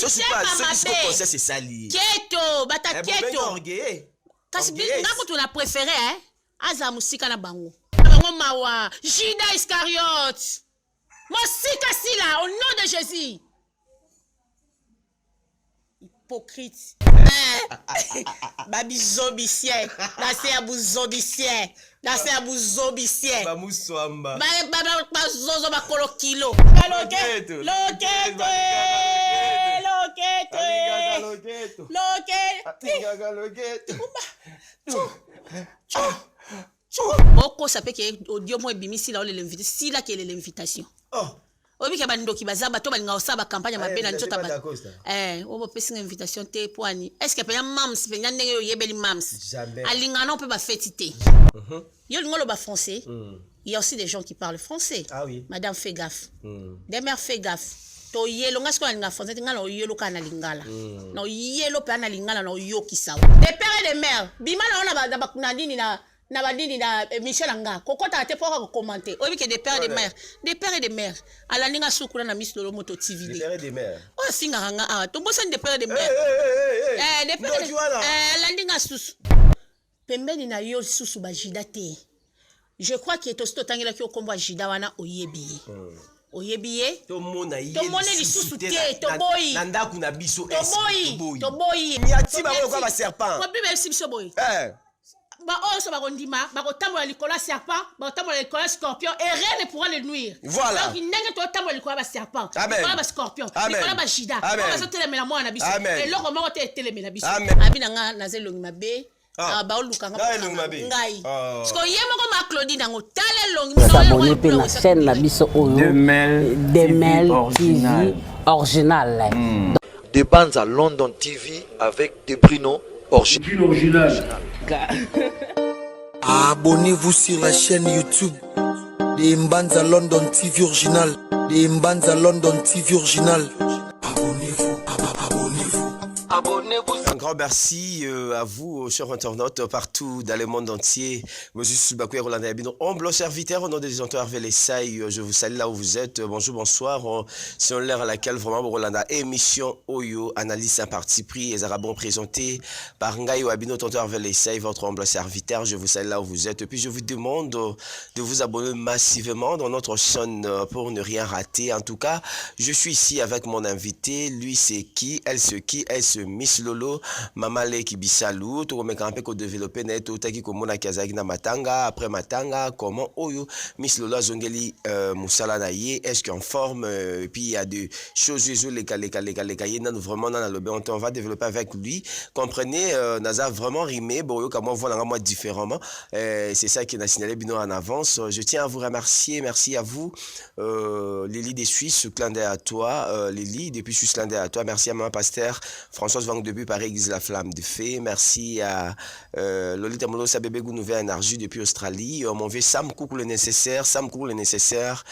Michel Mamabe. C'est sali. Keto, bata keto. Kasi ngako tuna préféré hein. Aza musika na bango. Bango mawa. Judas Iscariote. Musika sila au nom de Jésus. Hypocrite. Babi zombicien. Nase abu zombicien. Nase abu zombicien. Ba muswamba. Ba zozo ba kolo kilo. Loketo. Boko sape ke audio mo ebimisi la l'invité si la ke l'invitation. Oh. Obi ke bandoki bazaba to balinga osaba campagne mabena nzota ba. Obo pesi invitation te poani. Est-ce que penya mams penya ndenge yo yebeli mams. Alinga non peut ba fêtité. Yo ngolo ba français. Il y a aussi des gens qui parlent français. Ah oui. Madame fait gaffe. Des mères fait gaffe. To yelo ngasko alinga français ngala o yelo kana lingala. No yelo pe ana lingala no yo kisawa. Des pères et des mères. Bima na ona ba kuna dini na badini na Michel Anga kokota te pour commenter obi que des pères et des mères ala ninga sukula na Miss Lolo Moto TV des pères et des mères o singa nga to bosa des pères et des mères des pères la ninga susu pembeni na yo susu ba jidate je crois que to tangela ki okombo jida wana oyebi oyebiye to mona li susu te to boyi nanda kuna biso to boyi mi atiba ko ba serpent ko bibe si biso boyi ba oso ba kondima ba kotambola likola serpent ba kotambola likola scorpion et rien ne pourra le nuire. Voilà. Donc ndenge to tambola likola ba serpent likola ba scorpion likola ba jida ba so telemela mwana biso et loko moko te telemela biso abina nga na zelongi mabe ba oluka nga ngai parce que yemo ko ma Claudine ngo tale longi s'abonner pe na chaîne na biso oyo Demel TV original. Des bandes à London TV avec des Bruno original. Abonnez-vous sur la chaîne YouTube des Mbanza London TV original. Des Mbanza London TV original. Abonnez-vous. Un grand merci à vous, chers internautes, partout dans le monde entier. Monsieur Subakou et Roland Abino, humble serviteur, au nom des gens Hervé Lessaï, je vous salue là où vous êtes. Bonjour, bonsoir. C'est en l'heure à laquelle vraiment Roland émission Oyo, analyse à parti pris et Zarabon présenté par Ngayo Abino, tonton Hervé Lessaï, votre humble serviteur. Je vous salue là où vous êtes. Et puis je vous demande de vous abonner massivement dans notre chaîne pour ne rien rater. En tout cas, je suis ici avec mon invité. Lui, c'est qui? Elle, c'est Miss Lolo. Mamale Kibisalou, tout comme un peu qu'on développe net, tout qui comme on a Kazaki na Matanga, après Matanga, comment Oyo, Miss Lola Zongeli Moussala Naye, est-ce qu'en forme, et puis il y a des choses, les vraiment dans le béon, on va développer avec lui. Comprenez, Naza vraiment rimé, bon, comme on voit moi différemment, c'est ça qui a signalé Bino en avance. Je tiens à vous remercier, merci à vous, Lily des Suisses, clin d'œil à toi, Lily, depuis Suisse, clin d'œil à toi, merci à ma pasteur Françoise Wang depuis Paris, la flamme de fée. Merci à Lolita Molo Sabébé Nouvelle Énergie depuis Australie. Mon vieux Sam Coucou le nécessaire. Sam Coucou le nécessaire.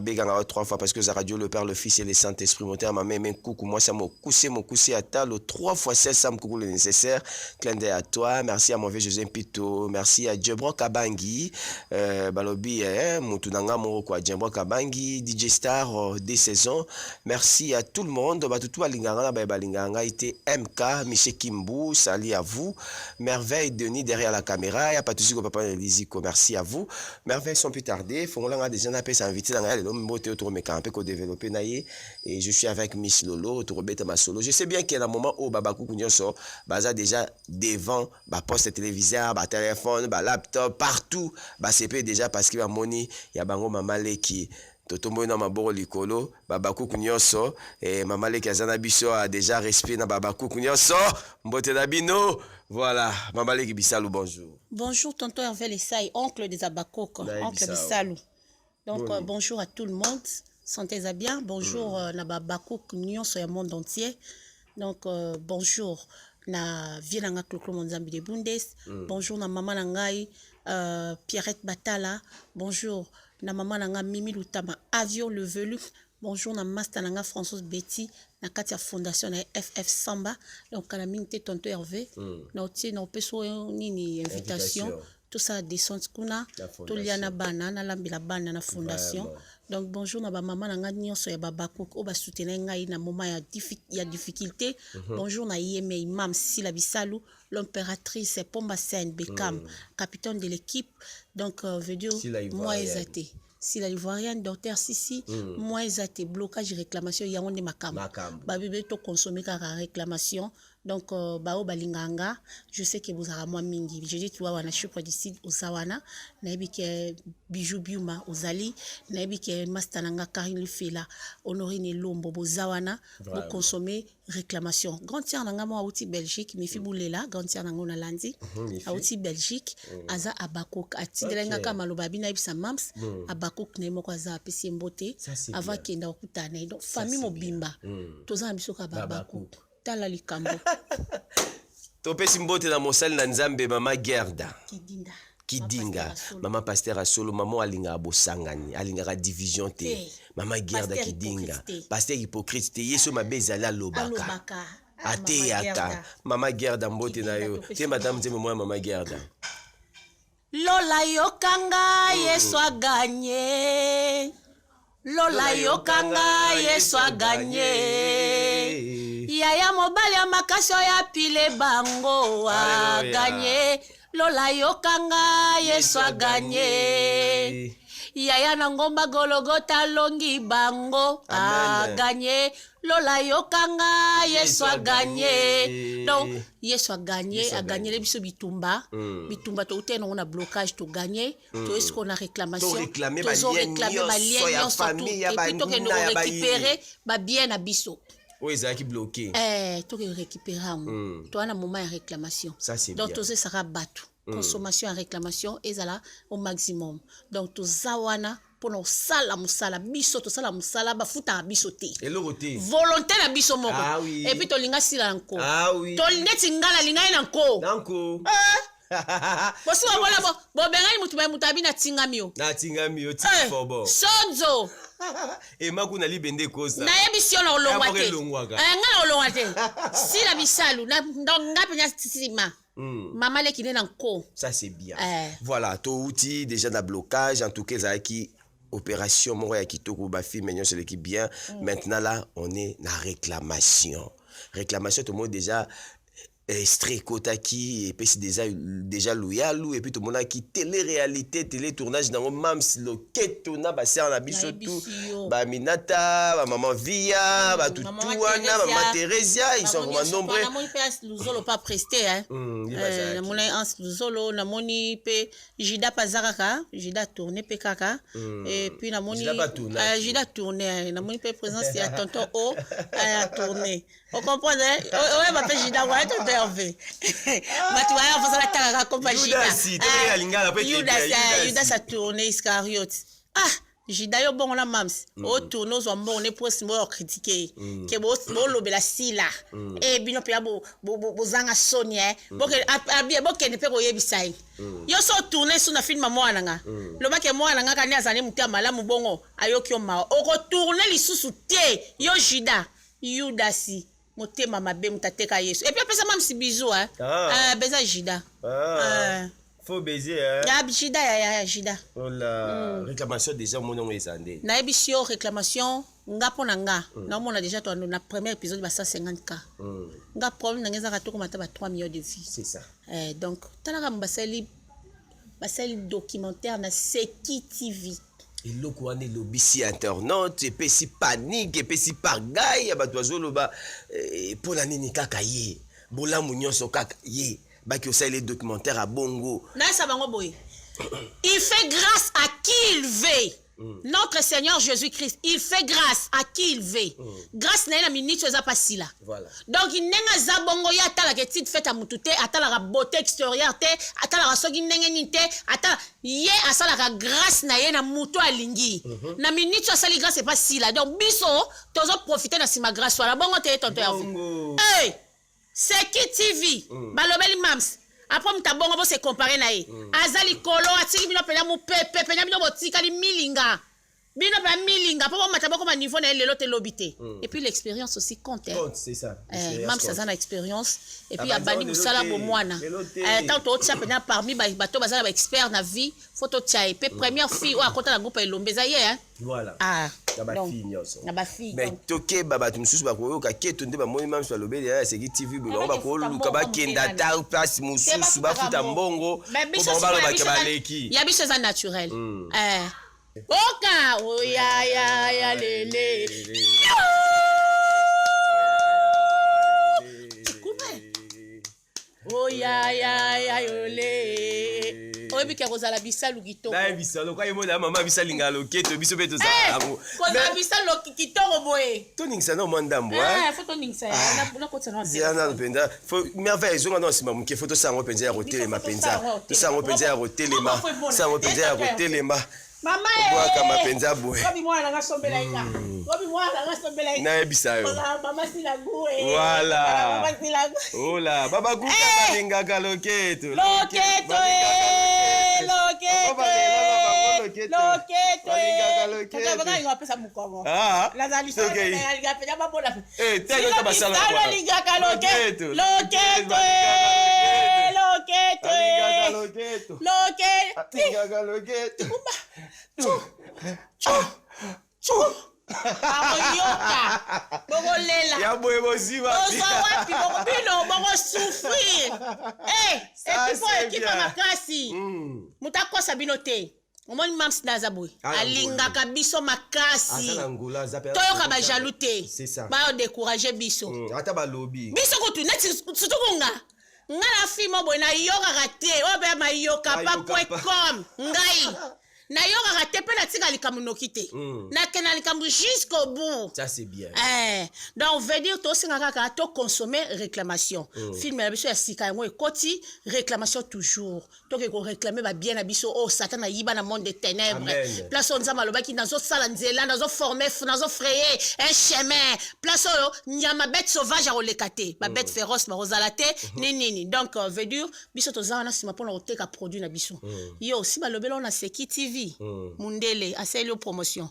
Béganga 3 fois parce que la radio, le Père, le Fils et le Saint-Esprit moteur m'a même coucou. Moi, ça m'a coussé à ta le 3 fois 16 Sam Coucou le nécessaire. Clin d'œil à toi. Merci à mon vieux José Pito. Merci à Djebro Kabangi. Balobi, Moutunanga Moroko, Djebro Kabangi, DJ Star des saisons. Merci à tout le monde. Tout à Linganga, Balinganga, été MK, Michel Kimbu, salut à vous. Merveille Denis derrière la caméra. Il n'y a pas de souci, papa Liziko, merci à vous. Merveille sans plus tarder. Faut qu'on a des gens à s'inviter dans le monde autour de mes campés qu'on développe naïe. Et je suis avec Miss Lolo, autour de ma solo. Je sais bien qu'il y a un moment où Babakou Kounyon sort, baza déjà devant, poste téléviseur, téléphone, laptop, partout. C'est déjà parce qu'il y a money, il y a bango mamale qui. Totombo na maboro likolo babaku kunyoso et mamale kazana biso a déjà respect na babaku kunyoso mbote na bino voilà mamale Kibisalou bonjour tonton Hervé Lessaï oncle des Abakoko oncle Bisalou donc bonjour à tout le monde sentez-vous bien bonjour na babaku kunyoso ya monde entier donc bonjour na Vienanga Kloko Monzambi de Bundes bonjour na maman nangai Pierrette Batala bonjour na maman nanga Mimi Lutama avion le velu bonjour na master nanga Françoise Betty na katia fondation na FF Samba donc na mingte tonto Hervé na otie na peso nini invitation tout ça descend kuna to liana bana na lambila bana na fondation Donc bonjour na ba maman na nga nyonso ya babakok o ba soutenir ngai na moment ya difficulté. Bonjour na Yeme Imam Sila Bisalou, l'impératrice Pomba Sen Bekam, capitaine de l'équipe. Donc veut dire moi exaté. Si la Ivoirienne, docteur Sissi, moi exaté, blocage réclamation ya onde makam. Ba bébé to consommer car réclamation. Donc bao balinganga, je sais que vous avez moi mingi. Je dis toi wana chupre d'ici au Sawana, naebi ke bijou biuma ozali, naebi ke mastananga Karine Fela, Honorine Lombo bozawana, pour consommer réclamation. Grand tiers nanga mo outi Belgique, mi fi boulela, grand tiers nanga na landi, outi Belgique, aza abakok atidelenga kama lobabi naebi sa mams, abakok ne moko aza apesi mbote, avant kenda okutana. Donc famille mobimba. Toza biso ka babakok. Tala likambo. Topé simbote na mosali na nzambe mama Gerda. Kidinga. Mama pasteur Asolo, maman alinga abosangani, alinga ka division te. Mama Gerda Kidinga. Pasteur hypocrite te yeso mabezala lobaka. Ate yaka. Mama Gerda mbote na yo. Te madame te moi mama Gerda. Lola yokanga yeso a gagné. Lola yokanga yeso a gagné. Yaya mobali ya makasio ya pile bango a gagné. Lola yokanga yeso a gagné. Yaya na ngomba gologota longi bango a gagné. Lola yokanga yeso a gagné. Donc yeso a gagné les biso bitumba. Bitumba to ute on a blocage to gagner. To est-ce qu'on a réclamation? To réclamer ba lien famille et puis to que nous récupérer ba bien na biso. Oui, ça qui bloqué. To que récupérer to ana moment de réclamation. Ça c'est donc bien. to sera battu. Consommation et réclamation et là au maximum. Donc to zawana pour nos sala musala biso to sala musala ba futa biso te. Et le roté. Volonté na biso moko. Ah oui. Et puis to linga sila nko. Ah oui. To lineti ngala linga nko. Nanko. Bosi wa bona bo bengai mutu abi na tingamio. Na tingamio ti fobo. Sonzo. Et makuna libende kosa. Na emission na olongwate. Nga olongwate. Sila bisalu na ngapi nya sima. Maman les qui n'est encore. Ça c'est bien. Voilà, to outil déjà dans blocage en tout cas ça qui opération mon qui toko ba fi mignon c'est l'équipe bien. Maintenant là, on est dans réclamation. Réclamation tout le monde déjà Strikota qui et puis c'est déjà loyal et puis tout le monde qui télé-réalité télé-tournage dans mams le ketona ba ser na biso tout ba Minata ba maman Via ba Tutuana ba maman Theresia ils sont vraiment nombreux na moni pe luzolo pas presté hein na moni ans luzolo na moni pe Jida Pazaraka Jida tourné pe kaka et puis na moni Jida tourné na moni pe présence ya tonton O a tourné on comprend ouais va pe Jida ouais Hervé. Matu aya fazala taka kompa Jida. Judas a tourné Iscariot. Ah, Jida yo bon la mams. O tourno zo bon ne post mo critiquer. Ke bo lobela sila. E bino pe bo zanga Sonia. Bo ke abia bo ke ne pe ko yebisai. Yo so tourner suna film mwana nga. Loba ke mwana nga kani azane mutia malamu bongo ayokyo ma. O ko tourner lisusu te. Yo Jida. Judasi. Motema mabe mutateka Yesu. Et puis après ça même si bisou hein. Beza Jida. Faut baiser hein. Ya Jida ya Jida. Oh la réclamation déjà mon nom est andé. Na ebisio réclamation nga pona nga. Na mona déjà toi na premier épisode ba 150k. Nga problème na ngeza katoko mata ba 3 millions de vues. C'est ça. Donc talaka mbasali documentaire na Seki TV. Et le quoi ne lobisi internaute et puis si panique et puis si pagaille ba tozo loba pour la nini kaka ye bola munyoso kaka ye ba ki osai les documentaires à bongo na sa bango boy il fait grâce à qui il veut. Notre Seigneur Jésus-Christ, il fait grâce à qui il veut. Grâce na minute za pasila. Voilà. Donc il nenga za bongo ya tala ke tit fait à mutute atala la beauté extérieure te atala la sogi nenge nite atala ye asala ka grâce na ye na muto alingi. Na minute asali grâce pas sila. Donc biso tozo profiter na sima grâce wala bongo te tonto ya vous. Hey! C'est qui TV? Balobeli mams. Après mutabongo bo se comparer na ye. Azali kolo atiki bino pena mu pepe pena bino botika li milinga. Bino ba milinga po mataba comme niveau na lelo te lobité. Et puis l'expérience aussi compte. Compte, c'est ça. Même ça a expérience et puis abandi musala bo mwana. Tant to tia pena parmi bato bazala ba expert na vie, photo tia et première fille ou à côté la groupe elombe za ye hein. Voilà. Ah. Na ba fille nyonso. Na ba fille. Mais toke baba tumususu ba ko ka keto nde ba moni même sur lobé derrière c'est qui TV ba ba ko luka ba kenda ta place mususu ba futa mbongo. Ko ba ba ba leki. Ya biso za naturel. Oka oya ya lele. Oya ya yole. Oye bika kozala bisalu kitoko. Na bisalu kwa yemo da mama bisalinga loketo biso beto za amu. Kozala bisalu kitoko boye. To ningisa no mandambo Photo ningisa na kotsa na. Ziana penda. Fo merveille zonga no sima muke photo sango penza ya hotelema penza. Sango penza ya hotelema. Sango penza ya hotelema. Mama Bwaka mapenza boye. Kobi mwana ngasombela ina. Kobi mwana ngasombela ina. Na ebisayo. Mama sila guwe. Voilà. Mama sila guwe. Ola, baba guka balinga ka loketo. Loketo Loketo. Balinga ka loketo. Kaka baka inga pesa mukongo. Ah. La zalisa na liga penya babola. Tego ka basala kwa. Sala liga ka loketo. Loketo. Balinga ka loketo. Loketo. Balinga ka loketo. Amoyoka bogolela ya boye bozima ozo wapi bino bongo souffrir et puis ekipa makasi mutakosa bino te omoni mams naza boye alingaka biso makasi toyoka bajaloux te baodécourage biso ata balobi biso kutu neti surtout kunga nga na fille boye nayokaka te oyo mpe mayoka pa.com ngai nayokaka te mpe natika likambo noki te nakenda likambo jusqu'au bout. Ça c'est bien. Donc veut dire tosenga kaka to consommer réclamation film na biso ya sika yango ekoti réclamation toujours toke ko réclamer ba bien na biso oh satan na yiba na monde des ténèbres place on nzamba lobaki nazo sala nzela nazo former nazo frayer un chemin place oyo nyama bête sauvage a olekate ba bête féroce ba rozalate nini donc veut dire biso tozana sima pona oteka produit na biso yo si ba lobela on a Seki TV Mundele assez promotion.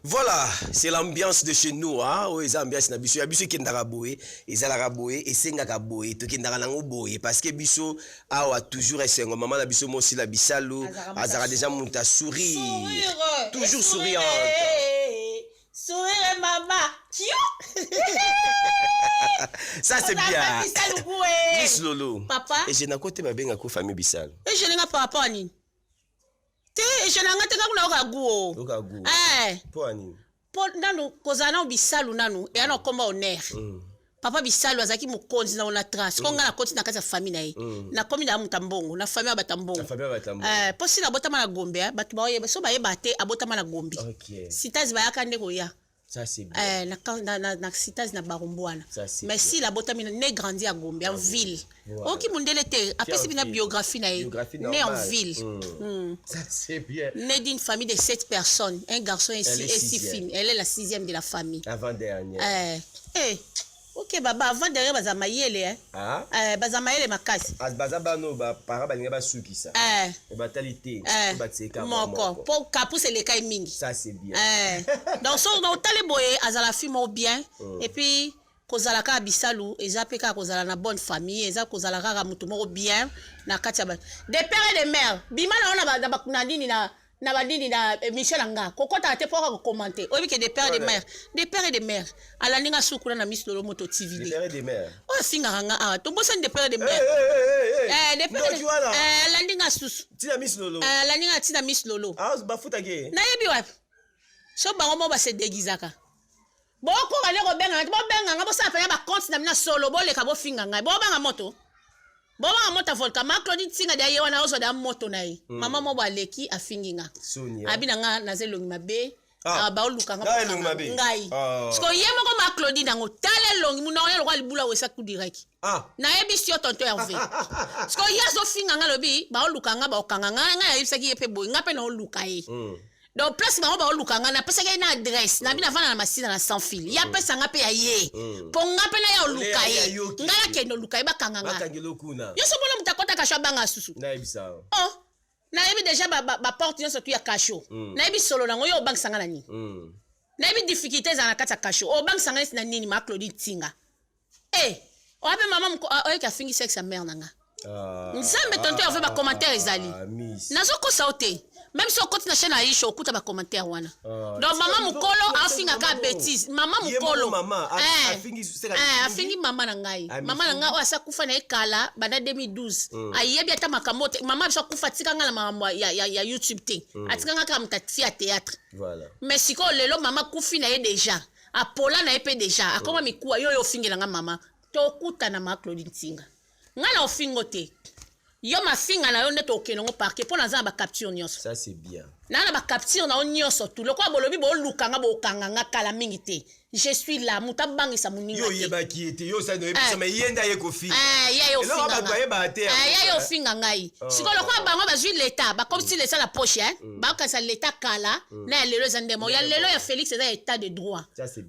Voilà, c'est l'ambiance de chez nous hein, les ambiance na biso ya biso kendaka boye, ezalaka boye, esengaka boye, to kendaka nango boye parce que biso awa toujours esengo maman na biso mosi la bisalu, azara déjà monta sourire. Toujours souriante. Sourire maman. Ça c'est bien. Miss Lolo. Papa. Et je n'ai côté ma benga ko famille bisalu. Et je n'ai pas papa ni. Je n'ai pas okagu poani po nanu kozana bisalu nanu e ana komba honneur papa bisalu azaki mukonzi na ona trace konga na koti na kati ya famille na ye na komi na mutambongo na famille batambongo po sina botama na gombe batu baye so baye bate abotama na gombe sitazi bayaka ndeko ya. Ça c'est bien. Na Citaz na Barumbwana. Mais si la botami né grandi à Gombe en ville. Oki mundele te après c'est une biographie na né en ville. Ça c'est bien. Né d'une famille de 7 personnes, un garçon et 6 filles. Elle est la 6e de la famille. Avant dernière. OK baba avant dernière bazamayele bazamayele makasi. Bazabano ba para balinga ba sukisa. Batalité batseka moko. Pour kapuse le kai mingi. Ça c'est bien. Donc so no tale boye azala fille mo bien et puis kozala ka bisalu eza pe ka kozala na bonne famille eza kozala ka mutu moko bien na kati ba des pères et des mères bima na ona na nini na badini na Michel Anga kokota te pour commenter obi que des pères et des mères ala ninga sukuna na Miss Lolo Moto TV des pères et des mères o singa nga to bosa des pères et des mères des pères la ninga susu tina Miss Lolo la ninga tina Miss Lolo ba futa ge na yebi wapi so bango mo ba se déguisaka boko ngale ko benga nga bo sa fa ba compte na mina solo bo le ka bo finga nga bo banga moto Boma mota volka ma Claudine singa da ye wana ozo da moto na ye mama mo baleki afinginga abina nga na zelongi mabe ba oluka nga ngai sko ye moko ma Claudine ngo tale longi muna ona lokwa libula wesa ku direct na ebisi yo tonto Hervé sko ye zo finga nga lobi ba oluka nga ba okanga nga ya yebisaki ye pe boy nga pe na oluka ye donc place ba oluka nga na pesa ke na adresse na bina vana na masina na sans fil ya pesa nga pe ya ye po nga pe na ya oluka ye nga ya kendo oluka ye bakanga nga yo so bona mutakota ka shaba nga susu na ebisa nayebi déjà ba porte nyonso tu ya kasho nayebi solo nango yo bank sanga na nini nayebi difficulté za na kati ya kasho o bank sanga na nini ma Claudine Tinga o ape mama oyo ka fingi sexe mère nanga nzambe tonto ya ba commentaire ezali nazo ko sauter même si on continue chaîne à Isho okuta ba commentaire wana donc mama mukolo afinga ka bêtise mama mukolo afingi mama na ngai o asa kufa na ekala bana 2012 ayebi ata makambo mama bisa kufa tika ngala mama ya YouTube te atika ngaka mutati ya théâtre voilà mais siko lelo mama kufi na ye déjà apola na epe déjà akoma mikuwa yo fingi nga mama to okuta na ma Claudine Tinga ngala ofingo te yo mafinga na yo ndeto okenongo parquet pona za ba capture nyonso ça c'est bien na ba capture na nyonso tout lokwa bolobi bo lukanga bo kanganga kala mingi te je suis là mutabangisa muninga yo yeba ki ete yo sa no ebisa me yenda ye kofi ya yo finga ya yo finga ngai siko lokwa bango bazwi l'état ba comme si l'état la poche ba kasa l'état kala na lelo zandemo ya lelo ya Félix eza état de droit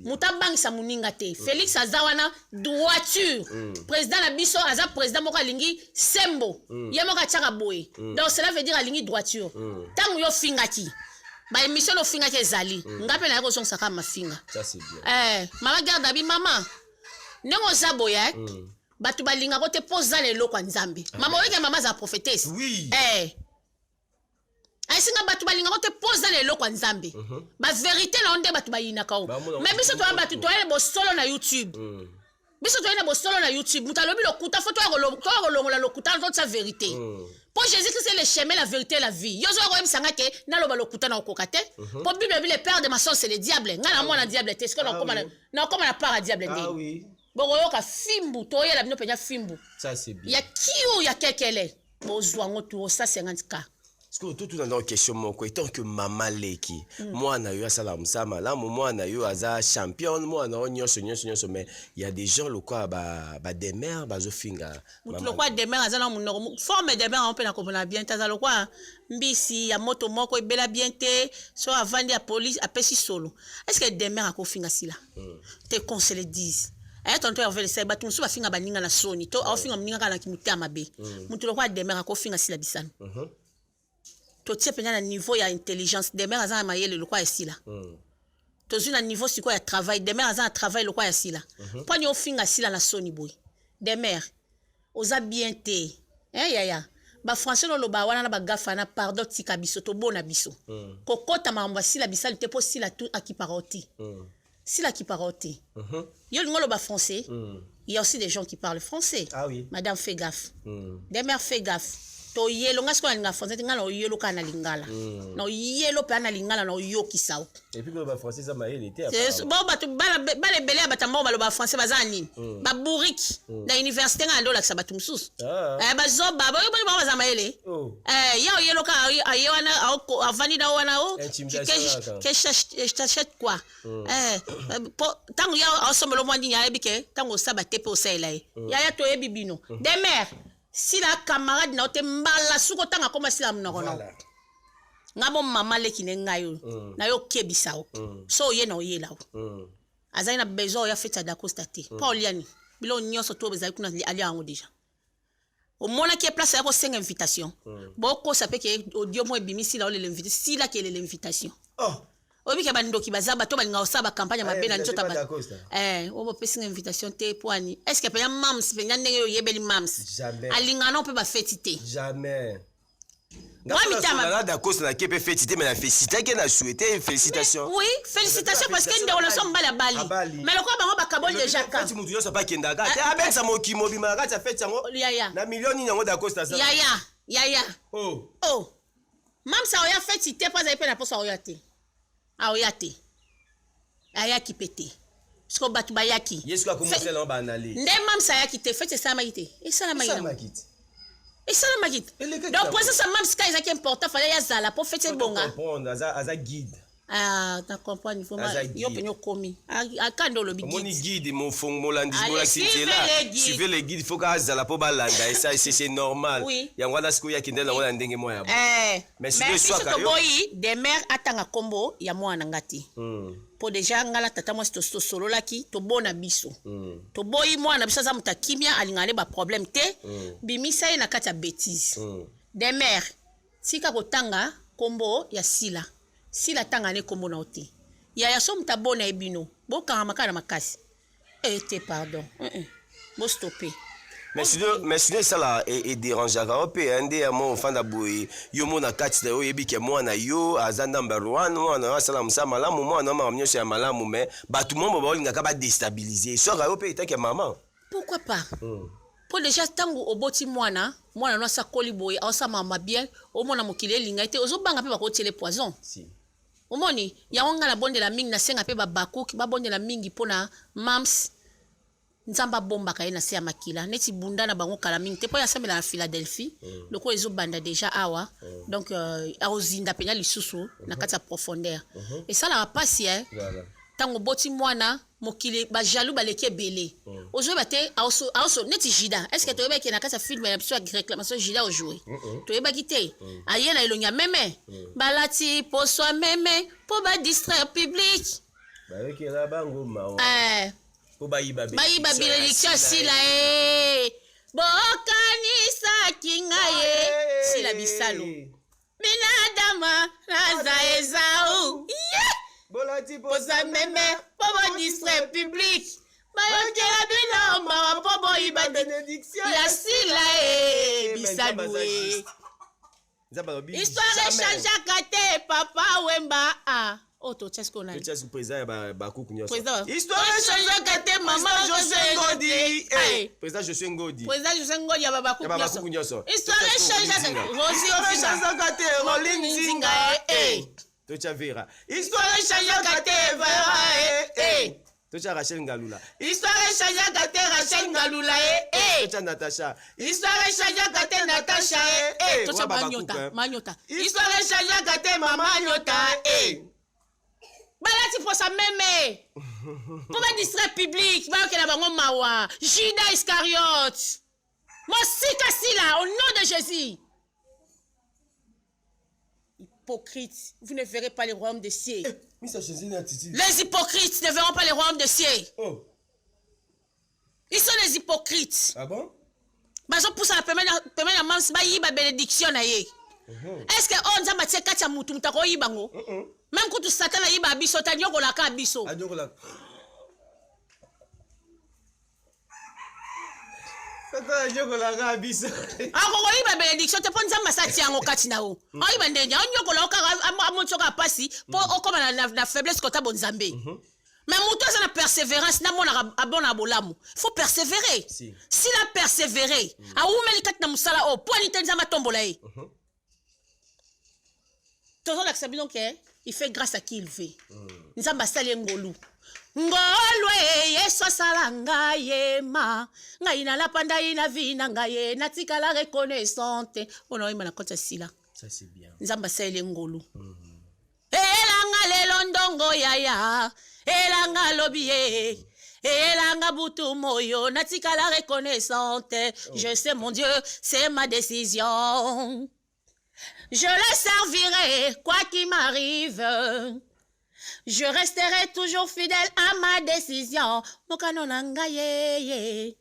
mutabangisa muninga te Félix azawana droiture président na biso aza président moko alingi sembo ye moko ataka boye donc cela veut dire alingi droiture tango yo finga ki ba émission no finga ke zali ngape na ko songsa ka mafinga ça c'est bien mama garde abi mama nengo zaboya batu balinga ko te poza lelo kwa nzambe mama oyeke mama za prophétesse oui asinga batu balinga ko te poza lelo kwa nzambe ba vérité na onde batu bayina ka mais biso to batu to ele bo solo na YouTube biso to ele bo solo na YouTube mutalobi lokuta photo ya kolongola lokuta to sa vérité. Pour Jésus-Christ, c'est le chemin, la vérité et la vie. Yozo ko sanga ke na loba lokuta na okokate. Pour Bible le père de ma soeur c'est le diable. Ngala moi na diable te. Est-ce que na comme na part à diable te. Ah oui. Bon yo ka fimbu to yela bino penya fimbu. Ça c'est bien. Ya kiyo ya kekele. Bo zwango to 150k. Est-ce que tout dans question moko tant que maman leki moi na yo asala msama la moi na yo aza champion moi na nyonso mais il y a des gens le quoi ba des mères bazo finga le quoi des mères azana munoko forme des mères on peut na comprendre bien taza le quoi mbisi ya moto moko ebela bien te so avandi ya police apesi solo est-ce que des mères a ko finga sila tes conseils disent tonto ya vele sai batu musu ba finga baninga na soni to au finga mninga kana kimuta mabe mutu le quoi des mères a ko finga sila bisana to tie penya na niveau ya intelligence des mères azana mayele le quoi ici là to zu na niveau siko ya travail des mères azana travail le quoi ici là poni o finga sila na soni boy des mères oza bien te ya ba français lo ba wana na ba gafa na pardon tika biso to bona biso kokota mamba sila bisali te po sila tout akiparoti sila kiparoti yo ngolo ba français il y a aussi des gens qui parlent français madame fait gaffe des mères fait gaffe to yelo ngasko nga français ngala o yelo kana lingala na yelo pa na lingala na yo kisao et puis ba français ça maïle était bon ba to bala belé ba tambo ba français bazani ba bouriki na université ngalo la sabatu msusu ba zo ba ba za maïle ya yelo ka ayewana avanida wana o que t'achètes quoi tango ya asomelo mwandi ya ebike tango sabate pe o sailai ya to ebibino des mères si la camarade na ote mbala suko tanga koma sila mnokono ngabo mama leki nengayo na yo kebisa o so ye na oyela o azai na besoin ya feta da constater pauliani bilo nyonso to bezai kuna ali ango deja o mona ki place ya ko 5 invitation boko sape ke audio mo ebimisi la o le l'inviter si la ke le l'invitation obi ke bandoki bazaba to balinga osaba campagne mabena nchota ba obo pesi invitation te poani est-ce que penya mams penya ndenge yo yebeli mams alinga non peut ba fétité jamais moi mitama da cause na kepe fétité mais la félicité que na souhaité félicitations oui félicitations parce que ndeko na so mbala bali mais lokwa bango bakaboli déjà ka feti mutu yo so pa kenda ka te abenza moki mobima ka ta feti yango na millioni yango da cause ça ya mams a ya fétité pas aiper na poso oyate aoyate ayaki pété parce que batu bayaki yesu a commencé là banali nde mam sa yaki te fait ça makite et ça la makite donc pour ça mam ska ezaki important fallait ya zala pour faire bonga comprendre aza guide na comprendre faut yo penyo komi akando lo bigi moni guide mon fond molandi molacité là suivez les guides faut ka zala po balanga et ça c'est normal yango na siku ya kindela ngona ndenge moya mais si soit ka yo des mères atanga kombo ya mwana ngati po déjà ngala tata moi to solo laki to bona biso to boyi mwana biso za mutakimia alingale ba problème te bimisa na kati ya bêtise des mères tika kotanga kombo ya sila sila tanga ne kombo na ote ya so mtabona ebino bokanga makana makasi te pardon bo stopper mais sinon ça là et dérangeaka pe ande ya mo fanda boy yo mo na kati na yo yebi ke mo na yo azanda mbarwan mo na sala msa malamu mo na ma mnyosha ya malamu mais batu mo ba linga ka ba déstabiliser so ka yo pe itake maman pourquoi pas pour déjà tango oboti mwana no sa koli boy asa mama bien o mona mokile linga ite ozo banga pe ba ko tele poison si omoni ya wanga la bonde la mingi na senga pe ba bakuki ba bonde la mingi pona mams nzamba bomba ka ina sia makila neti bunda na bango kala mingi te po ya sambela na Philadelphie loko ezo banda déjà awa donc aozinda penya lisusu na kati ya profondeur et ça la passe voilà tango boti mwana mokili ba jaloux ba leke belé ozo bate aoso neti jida est-ce que to yeba ki na kati ya film ya biso réclamation jida o jouer to yeba kité ayena ilonya meme balati po soi meme po ba distraire public ba yeki la bango mawo bayiba bénédiction sila bokanisa kinga sila bisalo binadama naza ezau bolati posa meme pobo distre public bayokela bilomba po boyiba bénédiction ya sila bisalo histoire changeaka te papa wemba to tchès qu'on a. Le tchès président ba kukunyo. Président. Histoire changeaka te maman José Ngodi. Président José Ngodi. Président José Ngodi ya ba kukunyo. Histoire changeaka te Rolling Zinga Tocha Vera. Histoire changeaka te Vera Tocha Rachel Ngalula. Histoire changeaka te Rachel Ngalula Tocha Natasha. Histoire changeaka te Natasha Tocha Manyota. Histoire changeaka te Mama Nyota balati posa meme pour ba distraire public ba okela bango mawa Judas Iscariote mosika sila au nom de Jésus. Hypocrite, vous ne verrez pas le royaume des cieux. Les hypocrites ne verront pas le royaume des cieux. Ils sont les hypocrites. Ah bon? Bazo poussa la pemena ya mams ba yiba bénédiction na ye. Est-ce que on za matie kati ya mutu mutako yibango? Même quand tu satan na yiba biso ta nyoko la ka biso. Satan nyoko la ka biso. Ako yiba bénédiction te ponza masati yango kati na o. Yiba ndenya nyoko la ka amontsoka pasi po okoma na faiblesse kota bonzambe. Mais mutu za na persévérance na mona abona bolamu. Faut persévérer. Si la persévérer, a umeli kati na musala o po ni tenza matombola e. Toujours l'accepter donc il fait grâce à qui il veut. Nzamba sali ngolu. Ngolwe yeso salanga yema. Ngai na la panda ina vina ngai na tika la reconnaissante. On a na kota sila. Ça c'est bien. Nzamba sali ngolu. Elanga le londongo yaya. Elanga lobie. Elanga butu moyo na tika la reconnaissante. Je sais mon Dieu, c'est ma décision. Je le servirai, quoi qu'il m'arrive. Je resterai toujours fidèle à ma décision. Mokano nangaye.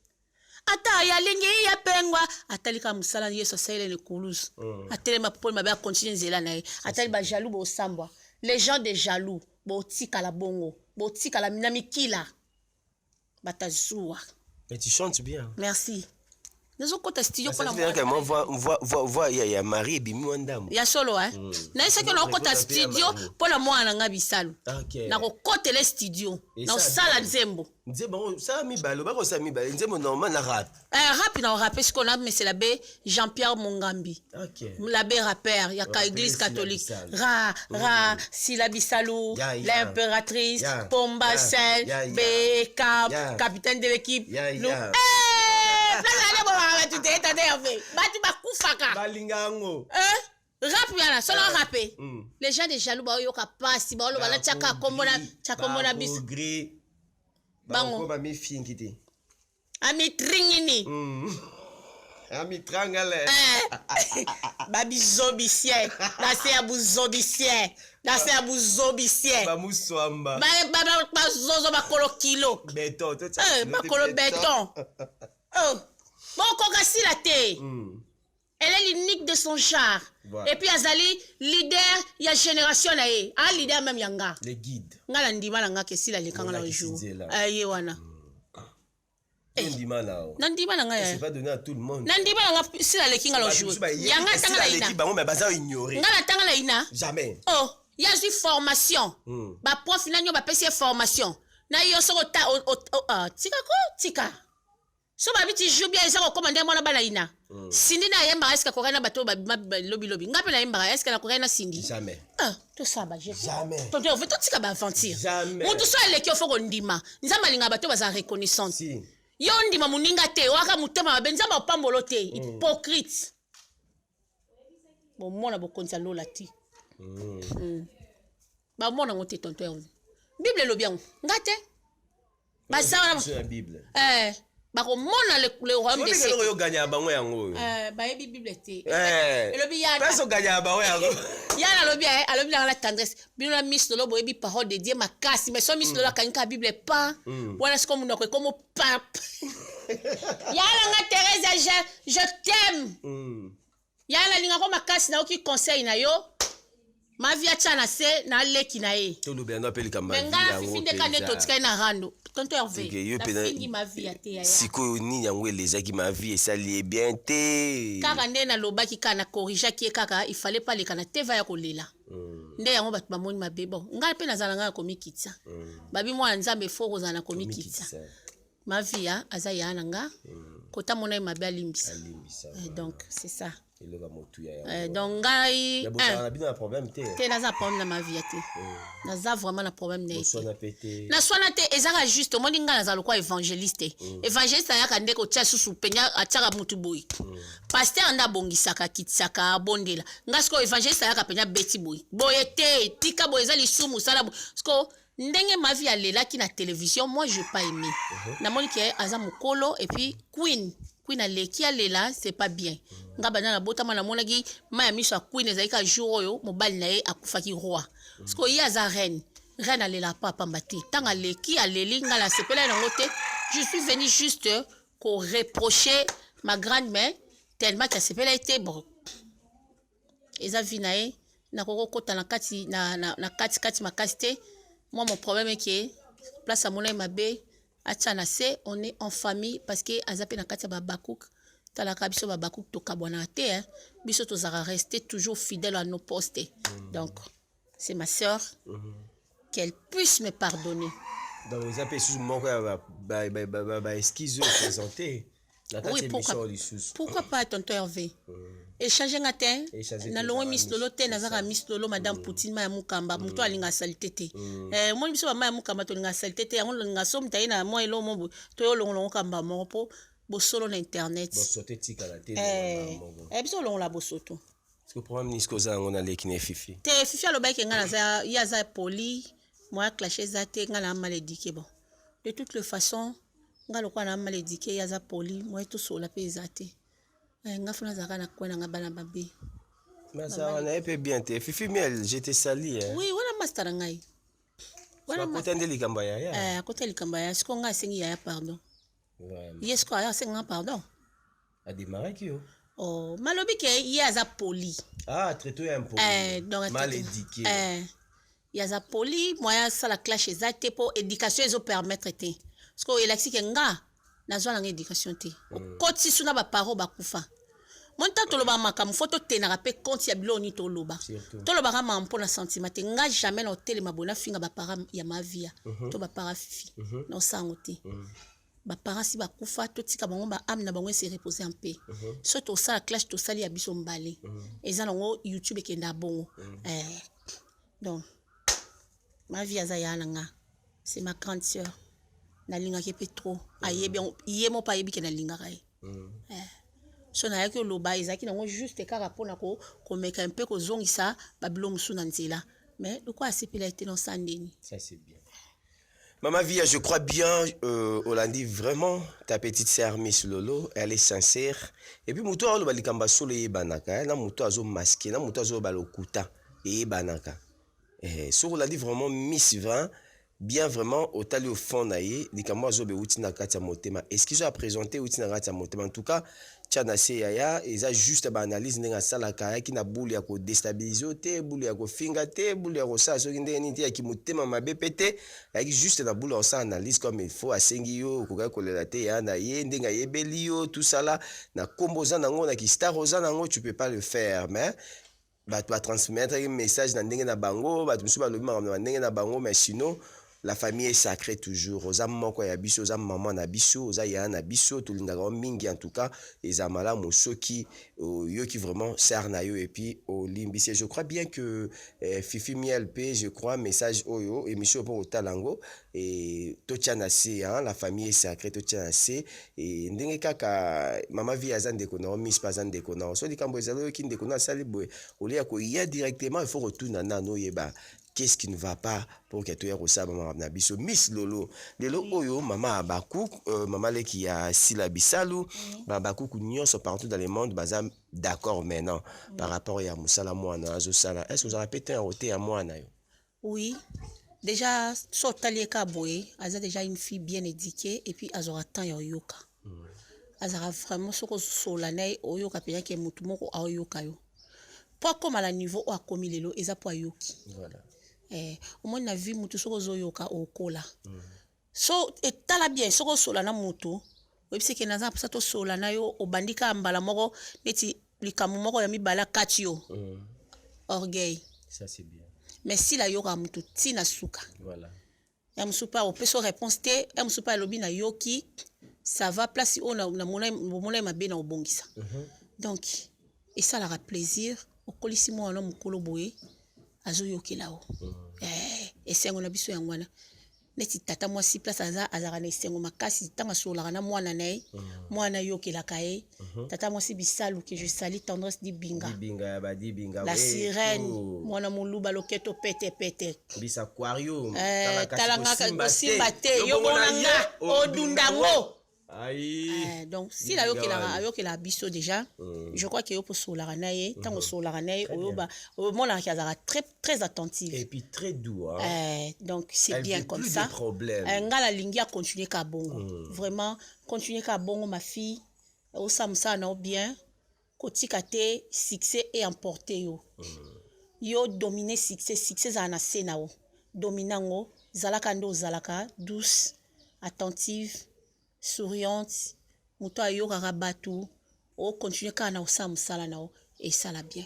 Ata ya lingi ya pengwa. Atali ka musala yeso sele le koulous. Atali ma pole ma ba continuer zela na. Atali ba jaloux bo sambwa. Les gens des jaloux, bo tika la bongo, bo tika la minamikila. Batazua. Mais tu chantes bien. Merci. Nous avons côté studio pour la voix il y a Marie et Bimi Wandam. Il y a solo na ce que nous côté studio pour la moi na bisalu. Na ko côté le studio. Na sala nzembo. Nzembo ça mi balo ba ko ça mi balo nzembo normal na rap. Rap na rap ce qu'on a mais c'est l'abbé Jean-Pierre Mongambi. L'abbé rappeur, il y a ka église catholique. Ra Sila Bisalou, l'impératrice, Pombasel, Beka, capitaine de l'équipe. Tu t'es énervé. Batu bakufaka. Balingango. Rap yana, solo rapé. Les gens des jaloux ba yoka pasi ba lo bala chaka komona bis. Bango ba mi finkiti. Ami tringini. Ami trangale. Babi zobisien. Na se abu zobisien. Na se abu zobisien. Ba muswamba. Ba zozo ba kolo kilo. Béton, tout ça. Ba kolo béton. Oh. Bon, koka si la te. Elle est l'unique de son genre. Voilà. Et puis Azali, leader, il y a génération là. Ah, leader même yanga. Les guides. Ngala ndima la nga kesi la lekanga la jour. Aye wana. Ndima là. Ndima la nga ya. C'est pas donné à tout le monde. Ndima la nga si la lekinga la jour. Yanga tanga la ina. Ba mais baza ignorer. Ngala tanga la ina. Jamais. Oh, il y a une formation. Ba prof nanyo ba pesi formation. Na yo so ta tika. So ba biti joue bien ça recommander moi na bana ina. Sindi na yemba est-ce que kokana bato ba lobby ngape na yemba est-ce que na kokana sindi jamais. Tout ça ba je jamais. Tonton veut tout tika ba aventure jamais. Mutu so ele ki ofoko ndima nzamba linga bato baza reconnaissance si. Yo ndima muninga te waka mutema ba benza ba pambolo te hypocrite bon mona bo konza lola ti ba mona ngote tonton Bible lo bien ngate ba ça la Bible bako mona le royaume de Dieu. Yo gagner bango yango. Ba yebi Bible te. Lobi ya. Peso gagner bango yango. Ya na lobi alobi la tendresse. Bino la miss lolo boyebi parole de Dieu makasi mais so miss lolo kanka Bible pas. Voilà ce comme on comme pape. Ya la nga Thérèse je t'aime. Ya la linga ko makasi na oki conseil na yo. Ma vie achana se na leki na ye. To lobi ando apeli kamba. Menga fifinde kane totika na rando. Tonton Hervé. Na fingi ma vie ate ya. Siko ni yango elezaki ma vie et ça lié bien te. Kaka nde na lobaki kana corrige ki kaka il fallait pas le kana teva ya kolela. Nde yango batu ba moni mabe bon. Ngai pe nazala nga komikitsa. Babi mwana nzambe foko za na komikitsa. Ma vie aza ya nanga. Kota mona mabe alimbisa. Donc c'est ça. Donc ngai un problème te naza problème na ma vie te naza vraiment na problème na swana te ezaka juste moni nga naza lokwa évangéliste évangéliste ya kande ko tia susu penya ataka mutu boy pasteur anda bongisaka kitsaka abondela nga siko évangéliste ya kapenya beti boy boye te tika boy ezali sumu sala siko ndenge ma vie alelaki na télévision moi je pas aimé na moni ke aza mukolo et puis Queen a leki alela c'est pas bien nga bana na botama na monaki maya miso a Queen ezalika jour oyo mobali na ye akufaki roi parce que ye aza reine alela papa mbate tanga leki aleli nga la sepela nango te je suis venu juste ko reprocher ma grand-mère tellement que sepela était bon eza vinae na koko kota na kati na kati makasi te moi mon problème est que place à monai mabe Atchanase, on est en famille parce que Azape na katia babakouk, talaka biso babakouk to kabwana te, biso to zara rester toujours fidèle à nos postes. Donc, c'est ma sœur, qu'elle puisse me pardonner. Donc, vous avez sous mon excuse présenter. Oui, pourquoi pas tonton Hervé? Échanger ngatin, na longo Miss Lolo te nazaka Miss Lolo madame Poutine ma mukamba muto alinga salité te. Moi biso ma mukamba to linga salité te yango linga som tayi na moi elo mo to yo longo kamba mo po bo solo na internet. Bo sote tika la te. Biso longo la bo soto. Est-ce que problème ni skoza ngona leki ne fifi? Te fifi alo ba ke ngana za ya za poli, moi clasher za te ngana malédiqué bon. De toutes les façons nga lokwa na malédiqué ya za poli, moi to sola pe zate. Nga funa zaka na kwena nga bana babe. Mais ça on est peu bien te fifi miel j'étais sali hein. Oui, wana master ngai. Wana côté ndeli kamba ya. Côté likamba ya, siko nga sengi ya pardon. Vraiment. Yes ko ya senga pardon. A démarrer qui yo? Oh, malobi ke ya za poli. Ah, traité un peu. Donc malédiqué. Ya za poli, moi ya sala clash ezate po éducation ezo permettre te. Parce que elaxi ke nga nazwa na éducation te. Koti suna ba paro ba kufa. Monta toloba makamu foto tenaka pe konti ya biloni toloba. Toloba ka mampo na sentiment te nga jamais na hotel mabona finga ba para ya ma vie. To ba para fifi. Na sango te. Ba para si ba kufa to tika bango ba am na bango se reposer en paix. So to sala clash to sali ya biso mbale. Eza nango YouTube kenda bongo. Donc ma vie azaya nanga. C'est ma grande sœur. Na linga ke petro. Ayebi yemo pa yebi ke na linga kai. So na yaki loba ezaki nango juste kaka pona ko meka un peu ko zongisa babilo musuna nzela. Mais de quoi asepela été dans sandeni. Ça c'est bien. Maman Via, je crois bien, Olandi, vraiment, ta petite sœur Miss Lolo, elle est sincère. Et puis, mouto a le kamba solo e banaka, na mouto a zo masqué, na mouto a zo balokuta e banaka. Sur Olandi, vraiment, Miss 20, bien vraiment au tali au fond naie likambo azobe uti na kati ya motema est-ce qu'ils ont présenté uti na kati ya motema en tout cas tchana se yaya eza juste ba analyse ndenge asalaka yaki na boule ya ko déstabiliser te boule ya ko finga te boule ya ko sa soki ndenge nini te ya ki motema mabe pete yaki juste na boule on analyse comme il faut asengi yo koka kolela te ya na ye ndenge ayebeli yo tout ça là na kombo za nango na ki star oza nango tu peux pas le faire mais bato ba transmettre un message na ndenge na bango bato musu ba lobi na ndenge na bango mais sinon la famille est sacrée toujours. Oza moko ya biso, oza maman na biso, oza ya na biso, tout l'indagron mingi en tout cas, les amala mosoki, yo qui vraiment sert na yo et puis au limbisi. Je crois bien que Fifi Miel-P, je crois, message oyo, émission pour Talango, et Tochanase, hein, la famille est sacrée, Tochanase, et ndenge kaka, maman vie azan dekona, miss pas azan dekona, so di kambo ezalo yo ki ndekona sali boy, au lieu ko ya directement, il faut retourner na no yeba. Qu'est-ce qui ne va pas pour que tu aies reçu maman Nabiso Miss Lolo Lelo Oyo maman Abakou maman le qui a Sila Bisalou Abakou Kounion sont partout dans le monde bazam d'accord maintenant par rapport à Moussala Moana Azosala est-ce que vous avez répété un roté à Moana? Oui, déjà Sotali Kaboué Aza déjà une fille bien éduquée et puis Azora Tan Yoka Azara vraiment soko solanei Oyoka pia ke mutumoko Oyoka yo pas comme à la niveau où a commis les lots et ça pour Yoki voilà. Au moins, on a vu mutu soko zoyoka au kola. So, et tala bien, soko solana mutu. Oui, c'est que naza pour ça to solana yo au bandika mbala moko neti likamu moko ya mi bala katio. Orgueil. Ça c'est bien. Mais si la yoka mutu tina suka. Voilà. Ya musupa au peso réponse te, ya musupa lobi na yoki, ça va place on a mona ma bena obongisa. Donc, et ça leur a plaisir. Au colisimo on a mukolo boye. Azoyoki lao et sengo na biso yangwana neti tata moi si place azara na sengo makasi tanga sola na mwana nae mwana yoki la kae tata moi si bisalu que je salue tendresse di binga la sirène mwana muluba loketo pete bis aquarium talanga ka simba te yo bonanga odundango. Donc si la yoki la biso déjà je crois que yo pour sola nae tango sola nae oyoba mona ki azara très attentive et puis très doux hein? Donc c'est bien comme ça ngala lingi a continuer ka bongo vraiment continuer ka bongo ma fille au samsa na bien kotika te succès et emporter yo dominer succès za na senao dominango zalaka ndo zalaka douce attentive souriante, muto ayoka rabatu, o continue kana osam sala nao et ça la bien.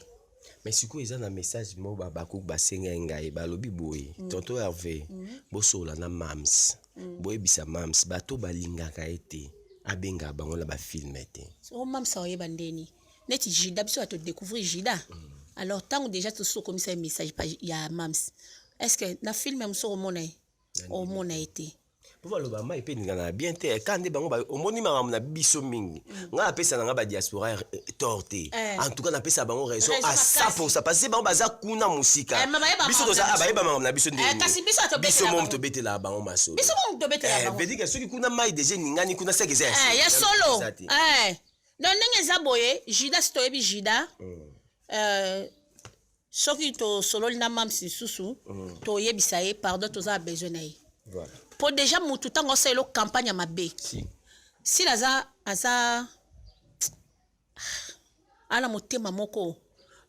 Mais si quoi ils ont un message mo babakou basenga ngai balobi boye tonto Hervé bosola na mams boye bisa mams bato balingaka ete abenga bango la ba filmer te. So mams sa oyeba ndeni neti Jida biso to découvrir Jida. Alors tant déjà tout so comme ça un message ya mams. Est-ce que na film am so au mona été pour le bama et puis ngana bien te quand des bango ba omoni mangam na biso mingi nga pesa na nga ba diaspora torté en tout cas na pesa bango raison à ça pour ça parce que bango baza kuna musika biso to za ba mangam na biso ndeni biso mom to betela bango masolo biso mom to betela bango veut dire que ceux qui kuna mai déjà ningani kuna seke za ya solo non ndenge za boye Jida sto ebi Jida soki to solo na mam si susu to yebisa ye pardon to za besoin na ye. Voilà. Pour déjà mutu tango c'est le campagne à ma bec. Si la za ala motema moko.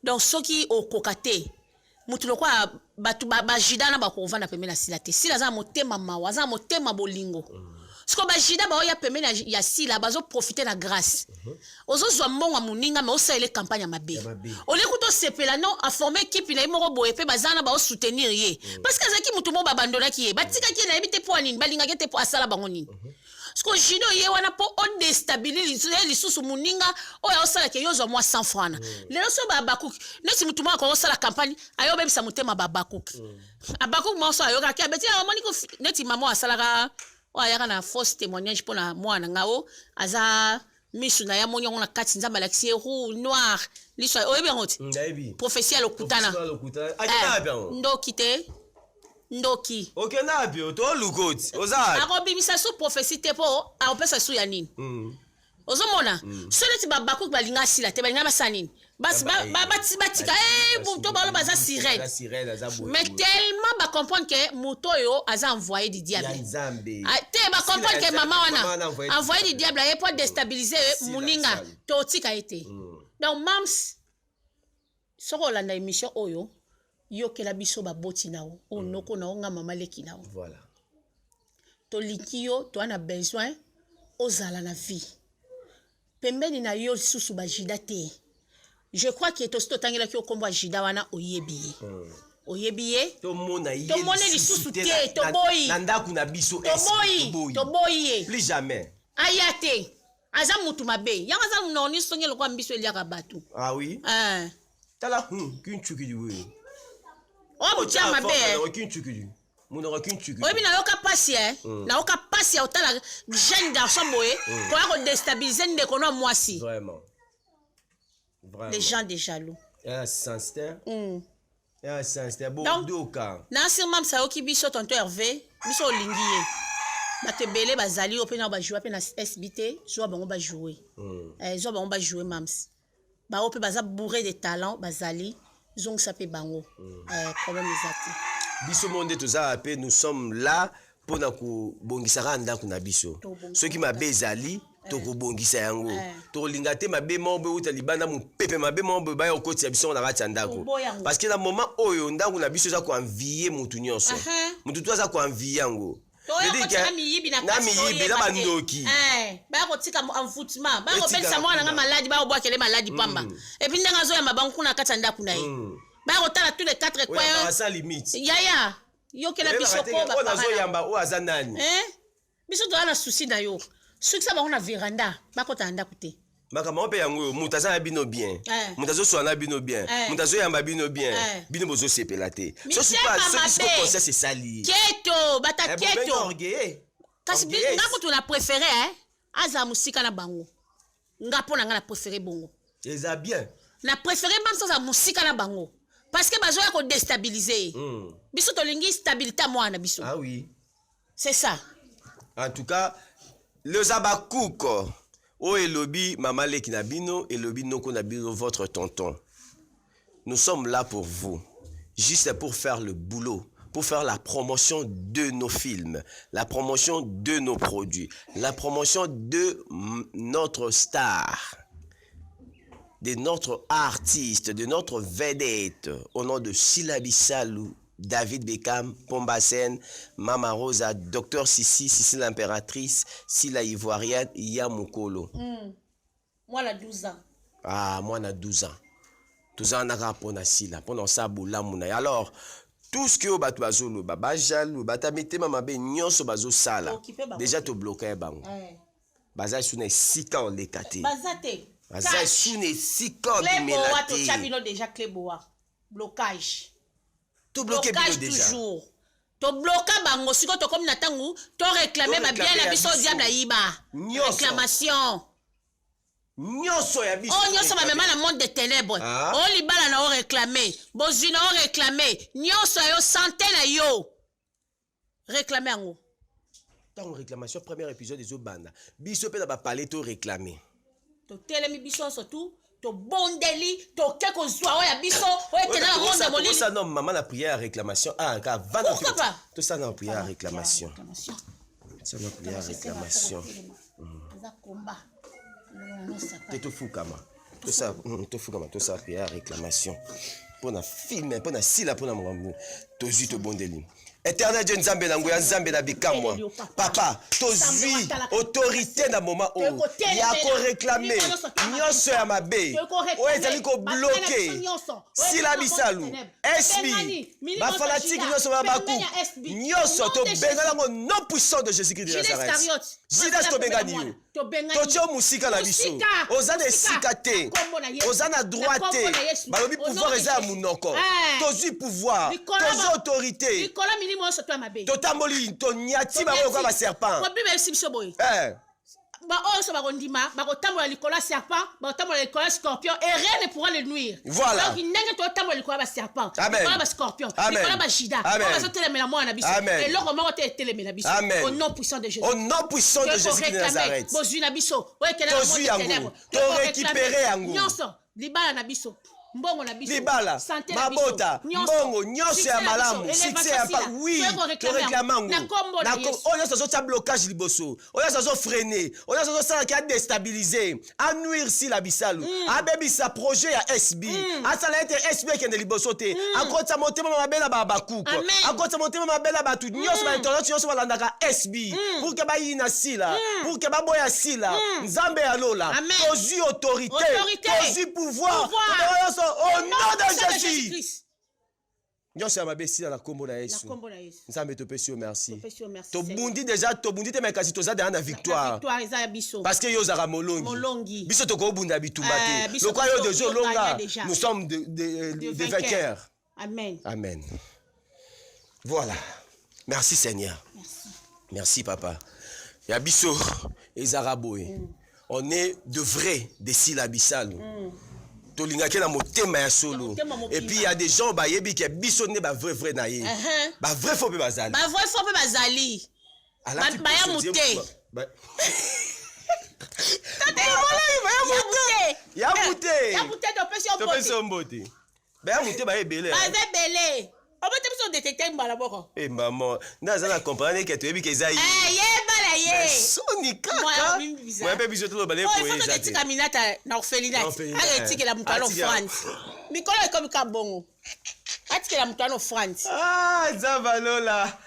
Donc ceux qui au kokate mutu lo kwa batu ba Jida na ba ko vana pembe na silate. Si la za motema mawa za motema bolingo. Siko ba Jida ba ya pembe na ya sila bazo profiter na grâce. Ozo zwa mbongo muninga mais osa ile campagne à ma bec. Ole kuto sepela non a former équipe na imoko boye pe bazana ba soutenir ye. Parce que zaki mutu mo babandona ki ye. Batika ki na ebite po anini balinga ke te po asala bango nini. Siko Jido ye wana po on déstabiliser lisusu muninga oya osala ke yozo moi 100 francs. Lelo so ba Bakuk neti mutu mo ko osala campagne ayo bebisa mutema ba Bakuk. Abakuk mo so ayo ka ke beti amoni ko neti mama asala ka oya na fausse témoignage pour na mwana ngao aza misu na ya monyo na kati nzamba l'accès rouge noir liso oyebi ngoti prophétie lokutana ndoki OK na bio to lukoti oza akobimisa so prophétie te po akopesa so ya nini ozomona so leti babaku balinga sila te balinga basanini batika moto balo baza sirène mais tellement ba comprendre que moto yo aza envoyé du diable te ba comprendre que maman wana envoyé du diable et pour déstabiliser muninga to tika été donc mams soko landa émission oyo yo kela biso ba boti nao onoko na nga mama leki nao voilà to likio to ana besoin ozala na vie pembeni na yo susu ba jida te. Je crois que to sto tangela ki okombo jida wana oyebi to mona li susu te to boyi nanda kuna biso to boyi plus jamais ayate aza mutu mabe yanga za noni songelo kwa mbiso eliaka batu ah oui tala kinchuki diwe mutia mabe kinchuki oyebi na yoka pasi na yoka pasi ya otala jeune garçon boye koya kodestabilize ndeko na mwasi vraiment les gens des jaloux sincère bon doka na sirmam sa yoki biso tonto Hervé biso olingi ye bato ebele bazali ope na bajouer pe na SBT zwa bango bajouer zwa bango bajouer mams bao pe baza bourré de talent bazali zongisa pe bango problème ezati biso monde toza pe nous sommes là pour na ko bongisaka ndako na biso ceux qui mabe ezali to ko bongisa yango to linga te mabe mombe uta libanda mu pepe mabe mombe ba yo koti ya biso na kati ndako parce que na moment oyo ndako na biso za ko envier mutu nyonso mutu to za ko envier yango na miyibi na bandoki ba ko tika envoûtement ba ko belisa mwana nga maladi ba ko bwakele maladi pamba et puis ndanga zo ya mabanku na kati ndako na ye ba ko tala tous les 4 coins sans limite yaya yo kela biso ko ba pa zo yamba o azanani biso to ana souci na yo souci ba on a veranda ba ko tanda kuté makama ope yango mutaza na bino bien mutazo so na bino bien mutazo yamba bino bien bino bozo sepela te so c'est pas ce qui se conseille c'est sali keto bata keto kasi bino ngako to na préféré aza musika na bango ngapo na nga na préféré bongo eza bien na préféré même sans musika na bango parce que bazo ya ko déstabiliser biso to lingi stabilité mwana biso ah oui c'est ça en tout cas le Zabakouk o elobi mama leki na bino elobi noko na bino votre tonton nous sommes là pour vous juste pour faire le boulot pour faire la promotion de nos films la promotion de nos produits la promotion de notre star de notre artiste, de notre vedette, au nom de Silabi Salou, David Beckham, Pombasen, Mama Rosa, Docteur Sissi, Sissi l'impératrice, Sila Ivoirienne, Yamukolo. Moi, la 12 ans. Ah, moi, na 12 ans. 12 ans, on a pour Sila, pour Sabu, Lamouna. Alors, tout ce que vous avez besoin de Babajal, Batamite, Mamabe, Nyonso, Bazo Sala. Déjà, tu bloqué un banc. Baza, je suis 6 ans, les kate. Bazate. Baza, je suis 6 ans, Cléboa, tu as déjà Cléboa. Blocage. Tout bloqué déjà. Toujours. To bloqué bango, si tu comme Natangu, tu réclamé ma bien la biso diable iba. Réclamation. Nyonso ya biso. Oh nyonso ba mema na monde de ténèbres. Oh libala na o réclamé. Bozina o réclamé. Nyonso yo santé na yo. Réclamé ango. Tant réclamation premier épisode des Obanda. Biso pe na ba parler to réclamer. To telemi biso surtout. To bondeli, to keko zwa oya biso, oya tena monde molili. Ça non maman la prière à réclamation. Ah ka va na. Pourquoi pas? Tout ça na prière à réclamation. Ça na prière à réclamation. Ça combat. Tout fou kama. Tout ça prière à réclamation. Pour na film, pour na sila pour na mo. To zui to bondeli. Éternel Dieu Nzambe na ngoya Nzambe na bikamwa. Papa, tozui autorité na moment où ya ko réclamer nyonso ya mabe. O ezali ko bloquer. Sila bisalu. SB. Ba fanatique nyonso ba baku. Nyonso to benga ngo non puissant de Jésus-Christ de Nazareth. Judas to benga niyo. To tio musika la biso. Ozana esika te. Ozana droite te. Balobi pouvoir eza munoko. Tozui pouvoir. Tozo autorité. Totamboli to nyati ba ko ba serpent. Ba on ba kondima ba ko tambola likola serpent, ba tambola likola scorpion et rien ne pourra le nuire. Voilà. Donc il nenge to tambola likola ba serpent, likola ba scorpion, likola ba jida. On va se télémela moi na biso. Et là comment te télémela biso au nom puissant de Jésus. Au nom puissant de Jésus de Nazareth. Bozui na biso, ouais que la to récupérer yango. Nyonso libala na biso mbongo na biso libala mabota mbongo nyonso ya malamu succès ya pa oui to réclamango na oyo nyonso azotia blocage liboso oyo nyonso azofreine oyo nyonso azosalaki adestabilize anuire si la bisalu abebisa projet ya SB asala ete SB ekende liboso te akotisa motema mabe na babakuku akotisa motema mabe na bato nyonso bainternet nyonso balandaka SB pour ke bayina sila pour ke baboya sila nzambe ya lola tozwi autorité tozwi pouvoir au nom de Jésus. Nyonso ya mabe sila na kombo na Yesu. Nzambe topesi yo merci. Tobundi déjà tobundi te mais toza na victoire. Parce que yo zaka molongi. Biso tokobunda bitumba te. Lokwa yo déjà longa. Nous sommes des vainqueurs. Amen. Amen. Voilà. Merci Seigneur. Merci Papa. Ya biso ezara boye. On est de vrais des syllabisales. Tolingaki na motema ya solo. Et puis il y a des gens ba yebi ki biso ne ba vrai na ye. Ba vrai faux pe bazali. Ba vrai faux pe bazali. Ba ya muté. Ya muté. Ya muté to pesi o bote. To pesi o bote. Ba ya muté ba ebele. Ba ebele. On peut te détecter mbala boko. Eh maman, ndaza na comprendre que tu yebi ke zayi. Yebala ye. Soni kaka. Moi pe biso to lo balé pour ça. Il faut que caminata na orphelinat. Arrête la mutano France. Mikolo comme kabongo. Atike la mutano France. Ah, Zavalola.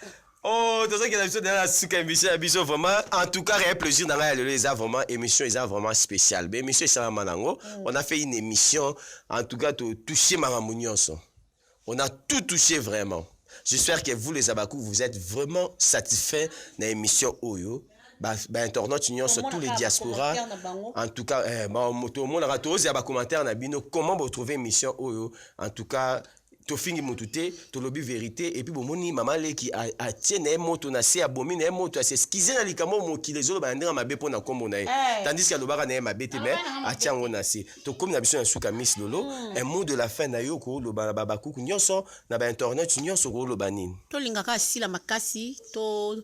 Oh, tout ça qui est dans la suka émission vraiment en tout cas un plaisir dans les vraiment émission vraiment spéciale. Mais émission ça manango, on a fait une émission en tout cas to toucher Maramounionso. On a tout touché vraiment. J'espère que vous, les Abakou, vous êtes vraiment satisfaits de l'émission Oyo. Internautes union sur tous les diasporas. En tout cas, tout le monde a tous les commentaires. Comment vous trouvez l'émission Oyo? En tout cas, to fingi mutute, to lobby vérité. Et puis, bon, moni maman qui a tiene moto na se abomi na moto se skize na likamo mo ki les autres ba ndira mabe pona kombo na. Tandis que le bara na mabe te mais a tiango na se. To comme na biso na suka Miss Lolo, un mot de la fin na yo ko lo ba babaku nyonso na ba internet nyonso ko lo banini. To lingaka sila makasi, to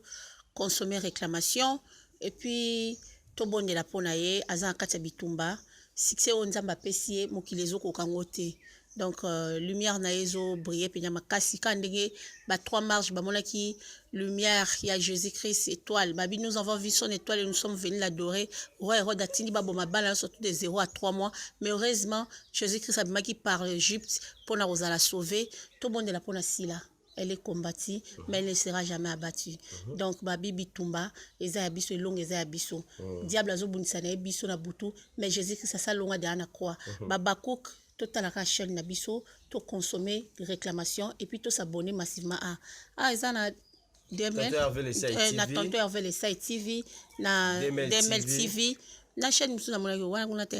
consommer réclamation et puis to bonde la pona ye azan kata bitumba. Succès on nzamba pesie mo ki les autres ko kangote. Donc lumière na ezo briller penya makasi kandenge ba 3 marches ba monaki lumière il y a Jésus-Christ étoile babi nous avons vu son étoile et nous sommes venus l'adorer roi Hérode atindi ba boma bala surtout de 0 à 3 mois mais heureusement Jésus-Christ a maki par Égypte pour na la sauver tout bon de la pona sila elle est combattue mais elle ne sera jamais abattue donc babi bitumba eza biso long eza biso diable azo bundisa na biso na butu mais Jésus-Christ ça longa de na croix babakuk total la chaîne na biso to consommer réclamation et puis to s'abonner massivement à ezana na tonto Hervé les site TV na DML TV na chaîne musu na mona wana kuna te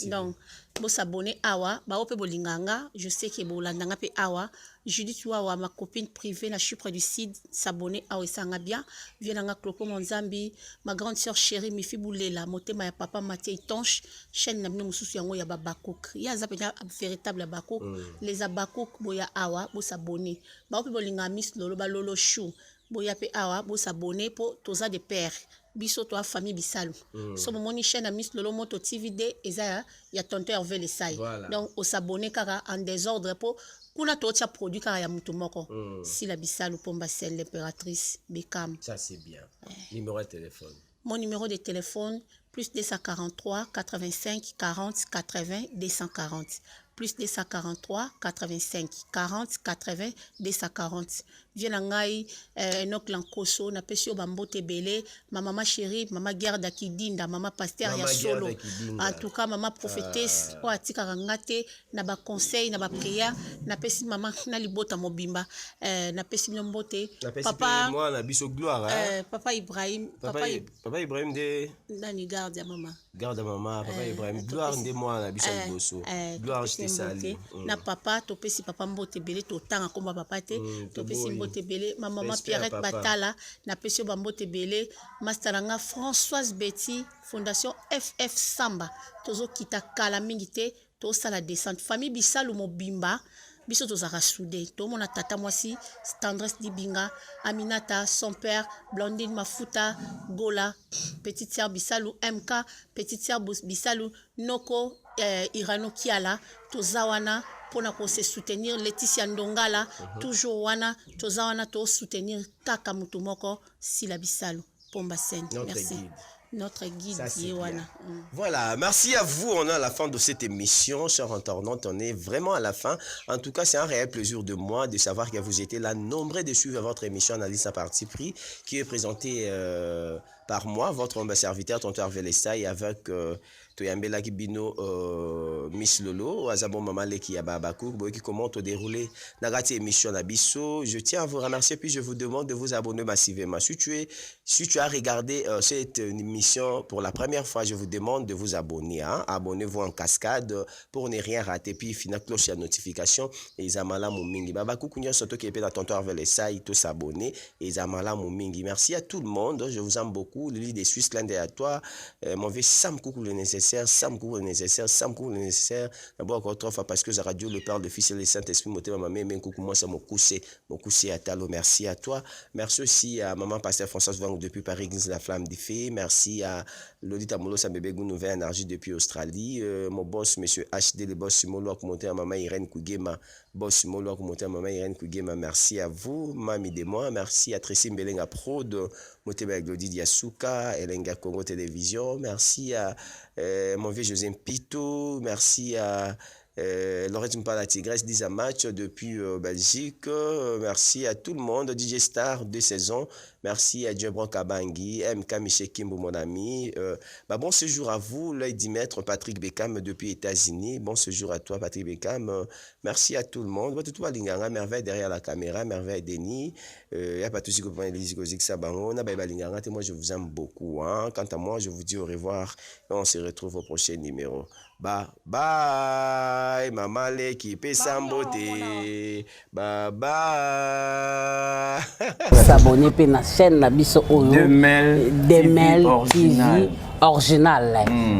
donc bo s'abonner awa ba ope bolinganga je sais que bolandanga pe awa Judith Wawa ma copine privée na Chypre du Sud s'abonner awa sanga bien vienanga Clopo Monzambi ma grande sœur chérie Mifi Boulela motema ya papa Mathieu Tonche chaîne na bino mususu yango ya babakok ya zapena véritable bakok les abakok boya awa bo s'abonner ba ope bolinga Miss Lolo ba Lolo Chou boya pe awa bo s'abonner pour toza de père biso to famille bisalu so moni chaîne Miss Lolo Moto TVD eza ya tonton Hervé les sai donc au s'abonner kaka en désordre pour kuna to tia produit kaka ya mutu moko si la bisalu pomba celle l'impératrice Bekam ça c'est bien numéro de téléphone mon numéro de téléphone plus 243 85 40 80 240 plus 243 85 40 80 240 viens ngai nok lankoso na pesio bambote belé ma maman chérie maman Gerda Kidinda maman pasteur ya solo en tout cas maman prophétesse o atika ngate na ba conseil na ba prière na pesi maman na libota mobimba na pesi mbote papa moi na biso gloire papa Ibrahim papa Ibrahim de Dani garde ya maman papa Ibrahim gloire de moi na biso boso gloire je te salue na papa to pesi papa mbote belé to tanga komba papa te to pesi mbote belé ma maman Pierrette Batala na pesi mbote belé masteranga Françoise Betty fondation FF Samba tozo kita kala mingi te to sala descente famille bisalu mobimba biso tozaka soudé to mona tata mwasi tendresse dibinga Aminata son père Blondine Mafuta Gola petite sœur bisalu MK petite sœur bisalu Noko Irano Kiala, Tozawana, pour se soutenir, Laetitia Ndongala, toujours wana, Tozawana, to soutenir Kaka Mutumoko, Silabisalo, Pombasen. Merci. Notre guide. Voilà, merci à vous. On est à la fin de cette émission, chers internautes. On est vraiment à la fin. En tout cas, c'est un réel plaisir de moi de savoir que vous étiez là, nombreux de suivre votre émission Analyse à parti pris, qui est présentée par moi, votre humble serviteur, Tonton Hervé Lessaï, avec Toyambela Kibino, Miss Lolo, Azabo Mamale qui a Babakou, qui commente au déroulé Nagati émission Nabiso. Je tiens à vous remercier, puis je vous demande de vous abonner massivement. Si tu as regardé cette émission pour la première fois, je vous demande de vous abonner. Hein? Abonnez-vous en cascade pour ne rien rater. Puis, final cloche à notification. Et Zamala Moumingi. Babakou Kounyon Soto qui est dans Tonton Hervé Lessaï, tous s'abonner. Et Zamala Moumingi. Merci à tout le monde. Je vous aime beaucoup. Lily des Suisses, l'un à toi. Mon vieux Sam Koukou le nécessaire. Sam Koukou le nécessaire. Sam Koukou le nécessaire. D'abord, encore trois fois parce que la radio, le Père, le Fils et le Saint-Esprit, mon maman, mais Koukou, moi, c'est mon coussé à Talo. Merci à toi. Merci aussi à maman Pasteur François Vang depuis Paris, Église La Flamme d'Ifé. Merci à Lolita Molo, sa bébé Gou Nouvelle Énergie depuis Australie. Mon boss, monsieur HD, le boss Molo, a commenté à maman Irène Kougema. Boss Molo, a commenté à maman Irène Kougema. Merci à vous, Mami de moi. Merci à Tracy Mbelenga Pro de Moteba Glody Diasuka, Elenga Congo Télévision. Merci à mon vieux José Pito. Merci à Laurette Mpala Tigresse, 10 match depuis Belgique. Merci à tout le monde, DJ Star de saison. Merci à Djebron Kabangi, MK Michel Kimbo, mon ami. Bon séjour à vous, l'œil d'Imaître Patrick Beckham depuis États-Unis. Bon séjour à toi, Patrick Beckham. Merci à tout le monde. Tout le monde, merveille derrière la caméra, merveille Denis. Il n'y a pas de souci, moi je vous aime beaucoup. Hein. Quant à moi, je vous dis au revoir et on se retrouve au prochain numéro. Bye bye, maman l'équipe est sans beauté. Bye bye. S'abonner à la chaîne Nabiso Oyo. Demel TV original.